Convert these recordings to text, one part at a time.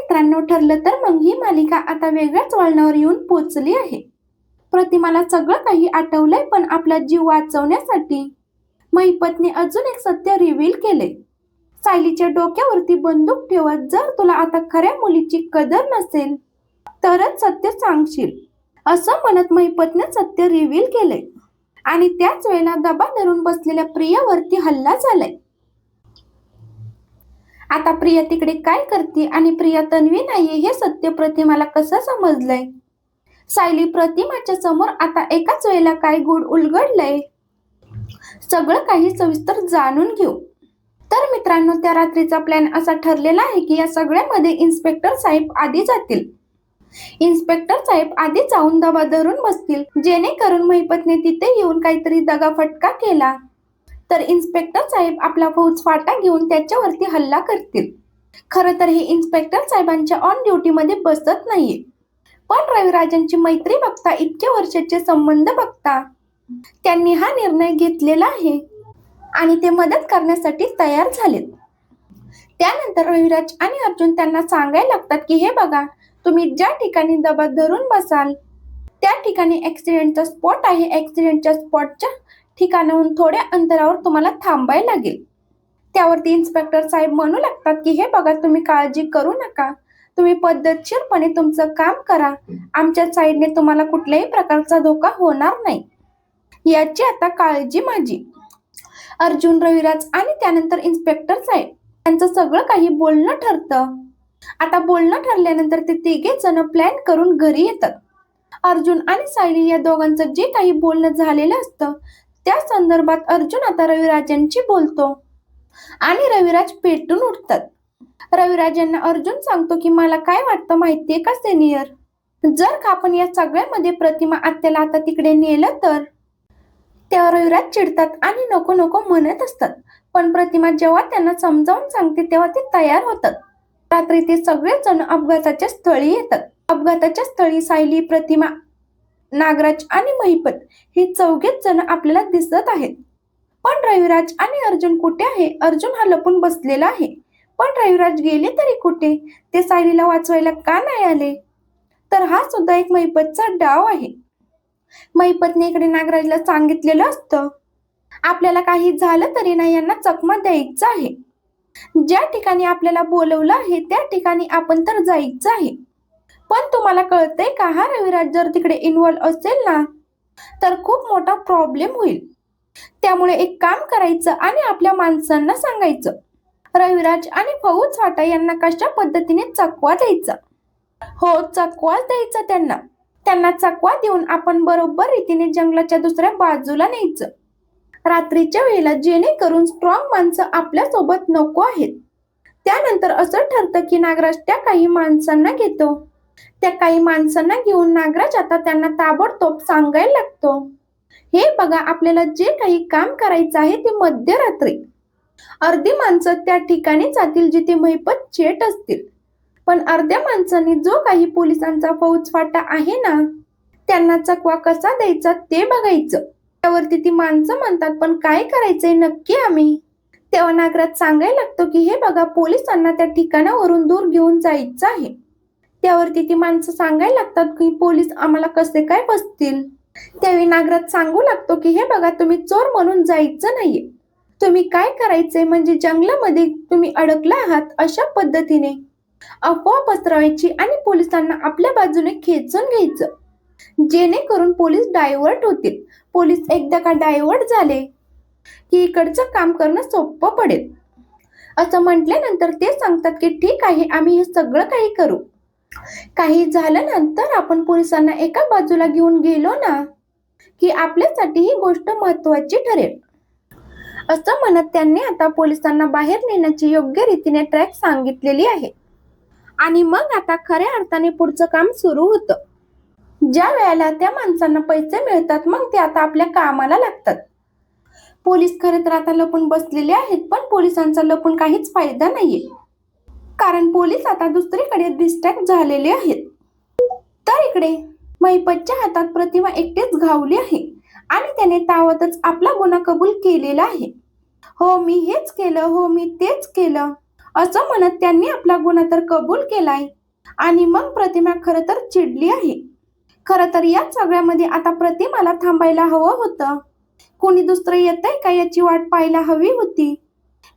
मित्रांनो, ठरलं तर मग ही मालिका आता वेगळ्याच वळणावर येऊन पोहोचली आहे. प्रतिमाला सगळं काही आठवलंय, पण आपला जीव वाचवण्यासाठी महिपतने अजून एक सत्य रिव्हील केले. सायलीच्या डोक्यावरती बंदूक ठेवत, जर तुला आता खऱ्या मुलीची कदर नसेल तरच सत्य सांगशील, असं म्हणत महिपतने सत्य रिव्हील केले. आणि त्याच वेळेला दबा धरून बसलेल्या प्रियावरती हल्ला झालाय. आता प्रिया तिकडे काय करते आणि प्रिया तन्वी नाहीये हे सत्य प्रतिमाला कसं समजलंय? सायली प्रतिमाच्या समोर आता एकाच वेळेला काय गुढ उलगडलंय, सगळं काही सविस्तर जाणून घेऊ. तर मित्रांनो, त्या रात्रीचा प्लॅन असा ठरलेला आहे की या सगळ्यामध्ये इन्स्पेक्टर साहेब आधी जातील. इन्स्पेक्टर साहेब आधी जाऊन दबा धरून बसतील, जेणेकरून महिपतने तिथे येऊन काहीतरी दगाफटका केला तर इन्स्पेक्टर साहेब आपला फौजफाटा घेऊन त्याच्यावरती हल्ला करतील. खरं तर हे इन्स्पेक्टर साहेबांच्या ऑन ड्युटी मध्ये बसत नाहीये, पण रविराजांची मैत्री बघता, इतके वर्षाचे संबंध बघता त्यांनी हा निर्णय घेतलेला आहे आणि ते मदत करण्यासाठी तयार झालेत. त्यानंतर रविराज आणि अर्जुन त्यांना सांगायला लागतात की हे बघा, तुम्ही ज्या ठिकाणी दबा धरून बसाल त्या ठिकाणी ऍक्सिडेंटचा स्पॉट आहे. ऍक्सिडेंटच्या स्पॉटच्या ठिकाणाहून थोड्या अंतरावर तुम्हाला थांबायला लागेल. त्यावरती इन्स्पेक्टर साहेब म्हणू लागतात की हे बघा, तुम्ही काळजी करू नका, तुम्ही पद्धतशीरपणे तुमचं काम करा, आमच्या साईडने तुम्हाला कुठल्याही प्रकारचा धोका होणार नाही, याची आता काळजी माझी. अर्जुन, रविराज आणि त्यानंतर इन्स्पेक्टर साहेब यांचं सगळं काही बोलणं ठरतं. आता बोलणं ठरल्यानंतर ते तिघे जण प्लॅन करून घरी येतात. अर्जुन आणि सायली या दोघांचं जे काही बोलणं झालेलं असतं त्या संदर्भात अर्जुन आता रविराजांशी बोलतो आणि रविराज पेटून उठतात. रविराजांना अर्जुन सांगतो की मला काय वाटतं माहितीये का सिनियर, जर का आपण या सगळ्यामध्ये प्रतिमा आत्याला आता तिकडे नेलं तर. तेव्हा रविराज चिडतात आणि नको नको म्हणत असतात, पण प्रतिमा जेव्हा त्यांना समजावून सांगते तेव्हा ते तयार होतात. रात्री ते सगळेजण अपघाताच्या स्थळी येतात. अपघाताच्या स्थळी सायली, प्रतिमा, नागराज आणि महिपत हे चौघेच जण आपल्याला दिसत आहेत. पण रविराज आणि अर्जुन कुठे आहे? अर्जुन हा लपून बसलेला आहे. पण रविराज गेले तरी कुठे? ते सायलीला वाचवायला का नाही आले? तर हा सुद्धा एक महिपतचा डाव आहे. महिपतने इकडे नागराजला सांगितलेलं असतं, आपल्याला काही झालं तरी नाही यांना चकमा द्यायचं आहे. ज्या ठिकाणी आपल्याला बोलवलं आहे त्या ठिकाणी आपण तर जायचं आहे. पण तुम्हाला कळतंय का, हा रविराज जर तिकडे इन्व्हॉल्व असेल ना तर खूप मोठा प्रॉब्लेम होईल. त्यामुळे एक काम करायचं आणि आपल्या माणसांना सांगायचं, रविराज आणि फौजफाटा यांना कशा पद्धतीने चकवा द्यायचा. हो, चकवा द्यायचा त्यांना. त्यांना चकवा देऊन आपण बरोबर रीतीने जंगलाच्या दुसऱ्या बाजूला न्यायचं रात्रीच्या वेळेला, जेणेकरून स्ट्रॉंग माणसं आपल्या सोबत नको आहेत. त्यानंतर असं ठरतं की नागराज त्या काही माणसांना घेतो. त्या काही माणसांना घेऊन नागराज आता त्यांना ताबडतोब सांगायला लागतो, हे बघा, आपल्याला जे काही काम करायचं आहे ते मध्यरात्री. अर्धी माणसं त्या ठिकाणी जातील जिथे महिपत चेट असतील, पण अर्ध्या माणसांनी जो काही पोलिसांचा फौजफाटा आहे ना त्यांना चकवा कसा द्यायचा ते बघायचं. त्यावरती ती माणसं म्हणतात, पण काय करायचंय नक्की आम्ही? तेव्हा नागराज सांगायला लागतो की हे बघा, पोलिसांना त्या ठिकाणावरून दूर घेऊन जायचं आहे. त्यावरती ती माणसं सांगायला लागतात की पोलीस आम्हाला कसे काय बसतील? त्यावेळी नागराज सांगू लागतो की हे बघा, तुम्ही चोर म्हणून जायचं नाहीये. तुम्ही काय करायचंय म्हणजे जंगलामध्ये तुम्ही अडकला आहात अशा पद्धतीने अफवा पसरवायची आणि पोलिसांना आपल्या बाजूने खेचून घ्यायचं, जेणेकरून पोलीस डायव्हर्ट होतील. पोलीस एकदा का डायव्हर्ट झाले की इकडचं काम करणं सोपं पडेल. असं म्हटल्यानंतर ते सांगतात की ठीक आहे, आम्ही हे सगळं काही करू. काही झालं नंतर आपण पोलिसांना एका बाजूला घेऊन गेलो ना की आपल्यासाठी ही गोष्ट महत्वाची ठरेल. असं म्हणत त्यांनी आता पोलिसांना बाहेर नेण्याची योग्य रीतीने ट्रॅक सांगितलेली आहे. आणि मग आता खऱ्या अर्थाने पुढचं काम सुरू होतं. ज्या वेळेला त्या माणसांना पैसे मिळतात मग ते आता आपल्या कामाला लागतात. पोलीस खरे तर आता लपून बसलेले आहेत, पण पोलिसांचा लपून काहीच फायदा नाहीये, कारण पोलीस आता दुसरीकडे डिस्ट्रॅक्ट झालेले आहेत. तर इकडे महिपतच्या हातात प्रतिमा एकटीच घावली आहे आणि त्याने तावतच आपला गुन्हा कबूल केलेला आहे. हो, मी हेच केलं, हो, मी तेच केलं, असं म्हणत त्यांनी आपला गुन्हा तर कबूल केलाय आणि मग प्रतिमा खरं तर चिडली आहे. खरं तर या सगळ्यामध्ये आता प्रतिमाला थांबायला हवं होतं. कोणी दुसरं येतंय का याची वाट पाहायला हवी होती.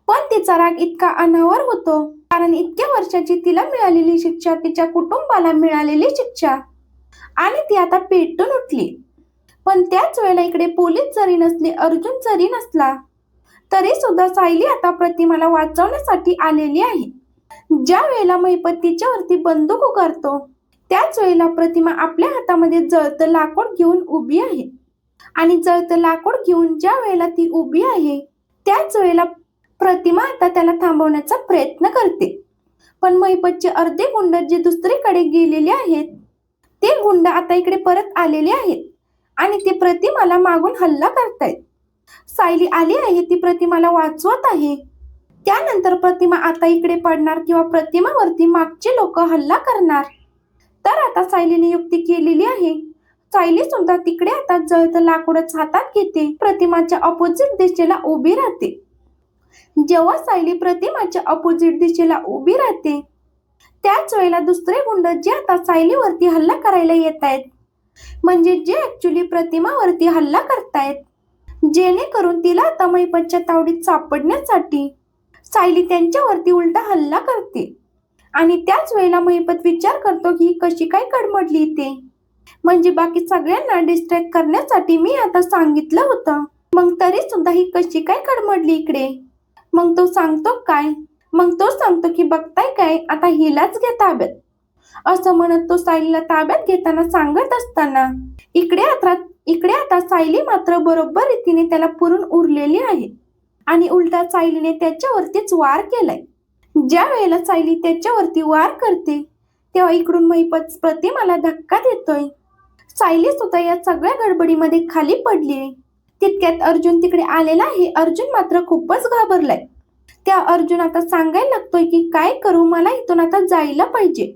पण तिचा राग इतका अनावर होतो कारण इतक्या वर्षाची तिला मिळालेली शिक्षा, तिच्या कुटुंबाला मिळालेली शिक्षा आणि ती आता पेटून उठली. पण त्याच वेळेला इकडे पोलीस जरी नसले, अर्जुन जरी नसला, तरी सुद्धा सायली आता प्रतिमाला वाचवण्यासाठी आलेली आहे. ज्या वेळेला महिपत तिच्यावरती बंदूक उगारतो, त्याच वेळेला प्रतिमा आपल्या हातामध्ये जळतं लाकूड घेऊन उभी आहे. आणि जळतं लाकूड घेऊन ज्या वेळेला ती उभी आहे, त्याच वेळेला प्रतिमा आता त्याला थांबवण्याचा प्रयत्न करते. पण महिपतचे अर्धे गुंड जे दुसरीकडे गेलेले आहेत, ते गुंड आता इकडे परत आलेले आहेत आणि ते प्रतिमाला मागून हल्ला करतायत. सायली आली आहे, ती प्रतिमाला वाचवत आहे. त्यानंतर प्रतिमा आता इकडे पडणार किंवा प्रतिमावरती मागचे लोक हल्ला करणार. तर आता सायलीने युक्ती केलेली आहे. सायली सुद्धा तिकडे आता जळतं लाकूडच हातात घेते, प्रतिमाच्या अपोजिट दिशेला उभी राहते. जेव्हा सायली प्रतिमाच्या अपोजिट दिशेला उभी राहते, त्याच वेळेला दुसरे गुंड जे आता सायलीवरती हल्ला करायला येत आहेत, म्हणजे जे ऍक्च्युली प्रतिमावरती हल्ला करतायत, जेणेकरून तिला आता महिपतच्या तावडीत सापडण्यासाठी सायली त्यांच्यावरती उलटा हल्ला करते. आणि त्याच वेळेला महिपत विचार करतो की कशी काय कडमडली ते, म्हणजे बाकी सगळ्यांना डिस्ट्रॅक्ट करण्यासाठी मी आता सांगितलं होतं, मग तरी सुद्धा ही कशी काय कडमडली इकडे. मग तो सांगतो काय, मग तो सांगतो की बघताय काय, आता हिलाच घ्या ताब्यात. असं म्हणत तो सायलीला ताब्यात घेताना सांगत असताना इकडे आता सायली मात्र बरोबर रीतीने त्याला पुरून उरलेली आहे आणि उलटा सायलीने त्याच्यावरतीच वार केलाय. ज्या वेळेला सायली त्याच्यावरती वार करते, तेव्हा इकडून महिपत प्रतिमाला धक्का देतोय. सायली सुद्धा या सगळ्या गडबडीमध्ये खाली पडलीये. तितक्यात अर्जुन तिकडे आलेला आहे. अर्जुन मात्र खूपच घाबरलाय. त्या अर्जुन आता सांगायला लागतोय की काय करू, मला इथून आता जायला पाहिजे.